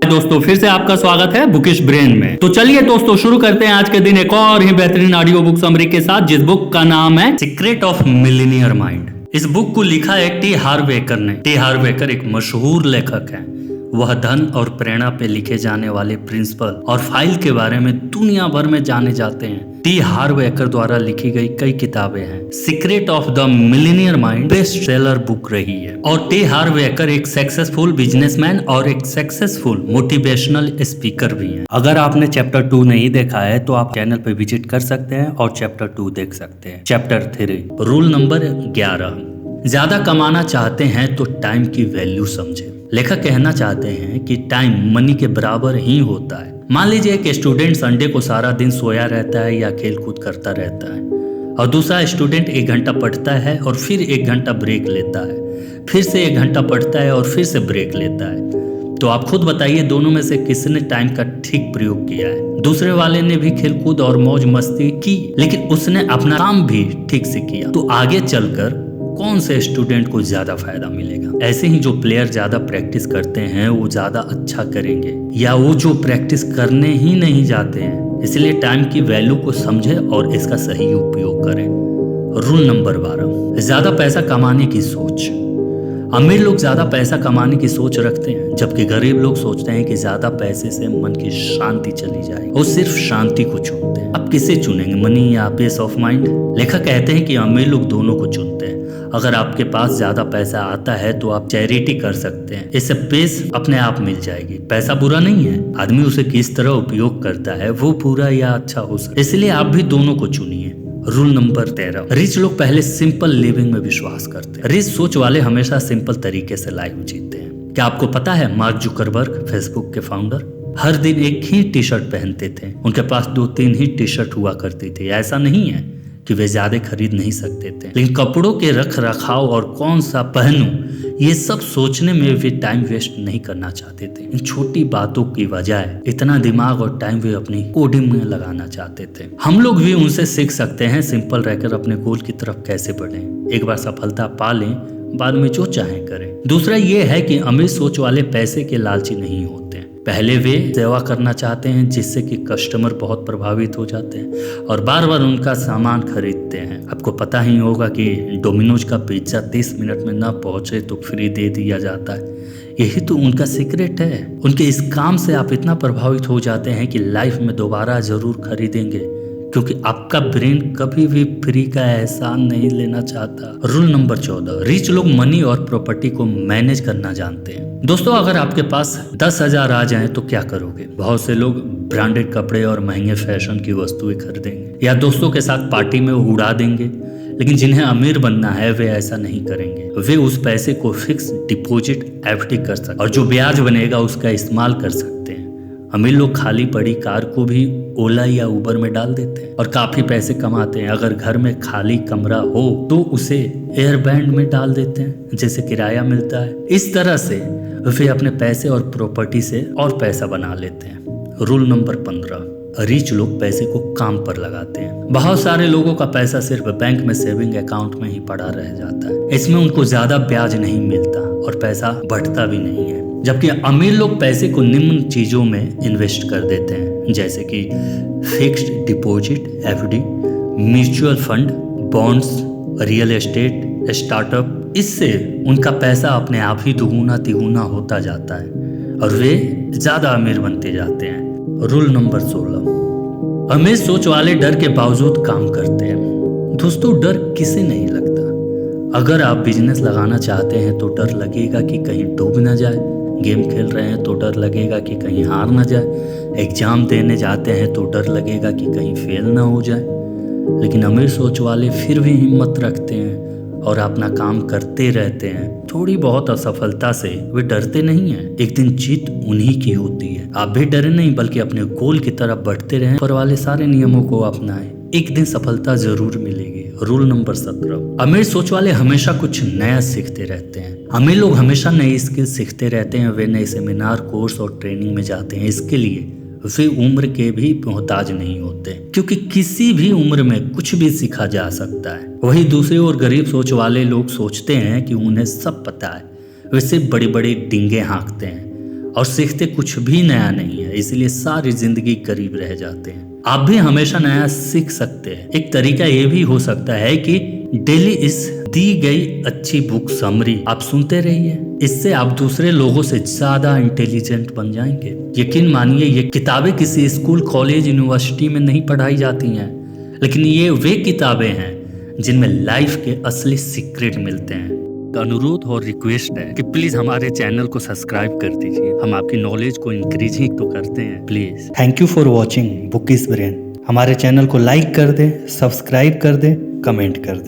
दोस्तों, फिर से आपका स्वागत है बुकिश ब्रेन में। तो चलिए दोस्तों, शुरू करते हैं आज के दिन एक और ही बेहतरीन ऑडियो बुक समरी के साथ, जिस बुक का नाम है सीक्रेट ऑफ मिलीनियर माइंड। इस बुक को लिखा है टी हार्व एकर ने। टी हार्व एकर एक मशहूर लेखक है। वह धन और प्रेरणा पे लिखे जाने वाले प्रिंसिपल और फाइल के बारे में दुनिया भर में जाने जाते हैं। टी हार्व एकर द्वारा लिखी गई कई किताबें हैं। Secret of the millionaire mind best seller book रही है। और टी हार्व एकर एक सक्सेसफुल बिजनेसमैन और एक सक्सेसफुल मोटिवेशनल स्पीकर भी हैं। अगर आपने चैप्टर 2 नहीं देखा है तो आप चैनल पे विजिट कर सकते हैं और चैप्टर 2 देख सकते हैं। चैप्टर 3 रूल नंबर 11, ज्यादा कमाना चाहते हैं तो टाइम की वैल्यू समझे। लेखक कहना चाहते हैं कि टाइम मनी के बराबर ही होता है। मान लीजिए एक स्टूडेंट संडे को सारा दिन सोया रहता है या खेल कूद करता रहता है, और दूसरा स्टूडेंट 1 घंटा पढ़ता है और फिर 1 घंटा ब्रेक लेता है, फिर से 1 घंटा पढ़ता है और फिर से ब्रेक लेता है। तो आप खुद बताइए, दोनों में से किसने टाइम का ठीक प्रयोग किया है? दूसरे वाले ने भी खेल कूद और मौज मस्ती की, लेकिन उसने अपना काम भी ठीक से किया। तो आगे चलकर कौन से स्टूडेंट को ज्यादा फायदा मिलेगा? ऐसे ही जो प्लेयर ज्यादा प्रैक्टिस करते हैं वो ज्यादा अच्छा करेंगे, या वो जो प्रैक्टिस करने ही नहीं जाते हैं। इसलिए टाइम की वैल्यू को समझे और इसका सही उपयोग करें। रूल नंबर 12, ज्यादा पैसा कमाने की सोच। अमीर लोग ज्यादा पैसा कमाने की सोच रखते हैं, जबकि गरीब लोग सोचते हैं कि ज्यादा पैसे से मन की शांति चली जाए। वो सिर्फ शांति को चुनते हैं। आप किसे चुनेंगे, मनी या पीस ऑफ माइंड? लेखक कहते हैं कि अमीर लोग दोनों को चुनते हैं। अगर आपके पास ज्यादा पैसा आता है तो आप चैरिटी कर सकते हैं, इससे पीस अपने आप मिल जाएगी। पैसा बुरा नहीं है, आदमी उसे किस तरह उपयोग करता है वो पूरा या अच्छा हो सकता है। इसलिए आप भी दोनों को चुनिए। रूल नंबर 13, रिच लोग पहले सिंपल लिविंग में विश्वास करते हैं। रिच सोच वाले हमेशा सिंपल तरीके से लाइफ जीते हैं। क्या आपको पता है मार्क जुकरबर्ग, फेसबुक के फाउंडर, हर दिन एक ही टी शर्ट पहनते थे। उनके पास 2-3 ही टी शर्ट हुआ करती थी। ऐसा नहीं है कि वे ज्यादा खरीद नहीं सकते थे, लेकिन कपड़ों के रख रखाव और कौन सा पहनूं, ये सब सोचने में वे टाइम वेस्ट नहीं करना चाहते थे। इन छोटी बातों की बजाय इतना दिमाग और टाइम वे अपनी कोडिंग में लगाना चाहते थे। हम लोग भी उनसे सीख सकते हैं सिंपल रहकर अपने गोल की तरफ कैसे बढ़ें। एक बार सफलता पा लें, बाद में जो चाहें करें। दूसरा ये है कि अमीर सोच वाले पैसे के लालची नहीं होते। पहले वे सेवा करना चाहते हैं, जिससे कि कस्टमर बहुत प्रभावित हो जाते हैं और बार बार उनका सामान खरीदते हैं। आपको पता ही होगा कि डोमिनोज का पिज्जा 30 मिनट में ना पहुंचे तो फ्री दे दिया जाता है। यही तो उनका सीक्रेट है। उनके इस काम से आप इतना प्रभावित हो जाते हैं कि लाइफ में दोबारा जरूर खरीदेंगे, क्योंकि आपका ब्रेन कभी भी फ्री का एहसान नहीं लेना चाहता। रूल नंबर 14, रिच लोग मनी और प्रॉपर्टी को मैनेज करना जानते हैं। दोस्तों, अगर आपके पास 10,000 आ जाएं तो क्या करोगे? बहुत से लोग ब्रांडेड कपड़े और महंगे फैशन की वस्तुएं खरीदेंगे या दोस्तों के साथ पार्टी में उड़ा देंगे। लेकिन जिन्हें अमीर बनना है वे ऐसा नहीं करेंगे। वे उस पैसे को फिक्स डिपॉजिट एफडी कर सकते हैं और जो ब्याज बनेगा उसका इस्तेमाल कर सकते हैं। अमीर लोग खाली पड़ी कार को भी ओला या उबर में डाल देते हैं और काफी पैसे कमाते हैं। अगर घर में खाली कमरा हो तो उसे एयरबैंड में डाल देते हैं, जैसे किराया मिलता है। इस तरह से वे अपने पैसे और प्रॉपर्टी से और पैसा बना लेते हैं। रूल नंबर 15, रिच लोग पैसे को काम पर लगाते हैं। बहुत सारे लोगों का पैसा सिर्फ बैंक में सेविंग अकाउंट में ही पड़ा रह जाता है। इसमें उनको ज्यादा ब्याज नहीं मिलता और पैसा बढ़ता भी नहीं है। जबकि अमीर लोग पैसे को निम्न चीजों में इन्वेस्ट कर देते हैं, जैसे कि fixed deposit FD, mutual fund, bonds, real estate, startup. इससे उनका पैसा अपने आप ही दुगुना तिगुना होता जाता है और वे ज्यादा अमीर बनते जाते हैं। रूल नंबर 16, अमीर सोच वाले डर के बावजूद काम करते हैं। दोस्तों, डर किसे नहीं लगता? अगर आप बिजनेस लगाना चाहते हैं तो डर लगेगा कि कहीं डूब ना जाए। गेम खेल रहे हैं तो डर लगेगा कि कहीं हार ना जाए। एग्जाम देने जाते हैं तो डर लगेगा कि कहीं फेल ना हो जाए। लेकिन अमीर सोच वाले फिर भी हिम्मत रखते हैं और अपना काम करते रहते हैं। थोड़ी बहुत असफलता से वे डरते नहीं हैं। एक दिन जीत उन्हीं की होती है। आप भी डरे नहीं, बल्कि अपने गोल की तरफ बढ़ते रहें। ऊपर वाले सारे नियमों को अपनाएं, एक दिन सफलता जरूर मिलेगी। रूल नंबर 17, अमीर सोच वाले हमेशा कुछ नया सीखते रहते हैं। अमीर लोग हमेशा नई स्किल सीखते रहते हैं। वे नए सेमिनार, कोर्स और ट्रेनिंग में जाते हैं। इसके लिए वे उम्र के भी मोहताज नहीं होते, क्योंकि किसी भी उम्र में कुछ भी सीखा जा सकता है। वही दूसरी ओर गरीब सोच वाले लोग सोचते हैं कि उन्हें सब पता है। वे सिर्फ बड़ी बड़ी डींगे हाँकते हैं। और सीखते कुछ भी नया नहीं है, इसलिए सारी जिंदगी करीब रह जाते हैं। आप भी हमेशा नया सीख सकते हैं। एक तरीका ये भी हो सकता है कि डेली इस दी गई अच्छी बुक समरी आप सुनते रहिए। इससे आप दूसरे लोगों से ज्यादा इंटेलिजेंट बन जाएंगे। यकीन मानिए, ये किताबें किसी स्कूल, कॉलेज, यूनिवर्सिटी में नहीं पढ़ाई जाती हैं, लेकिन ये वे किताबें हैं जिनमें लाइफ के असली सीक्रेट मिलते हैं। अनुरोध और रिक्वेस्ट है कि प्लीज हमारे चैनल को सब्सक्राइब कर दीजिए। हम आपकी नॉलेज को इंक्रीज ही तो करते हैं, please. Thank you for watching book is brain. हमारे चैनल को लाइक कर दे, सब्सक्राइब कर दे, कमेंट कर दे।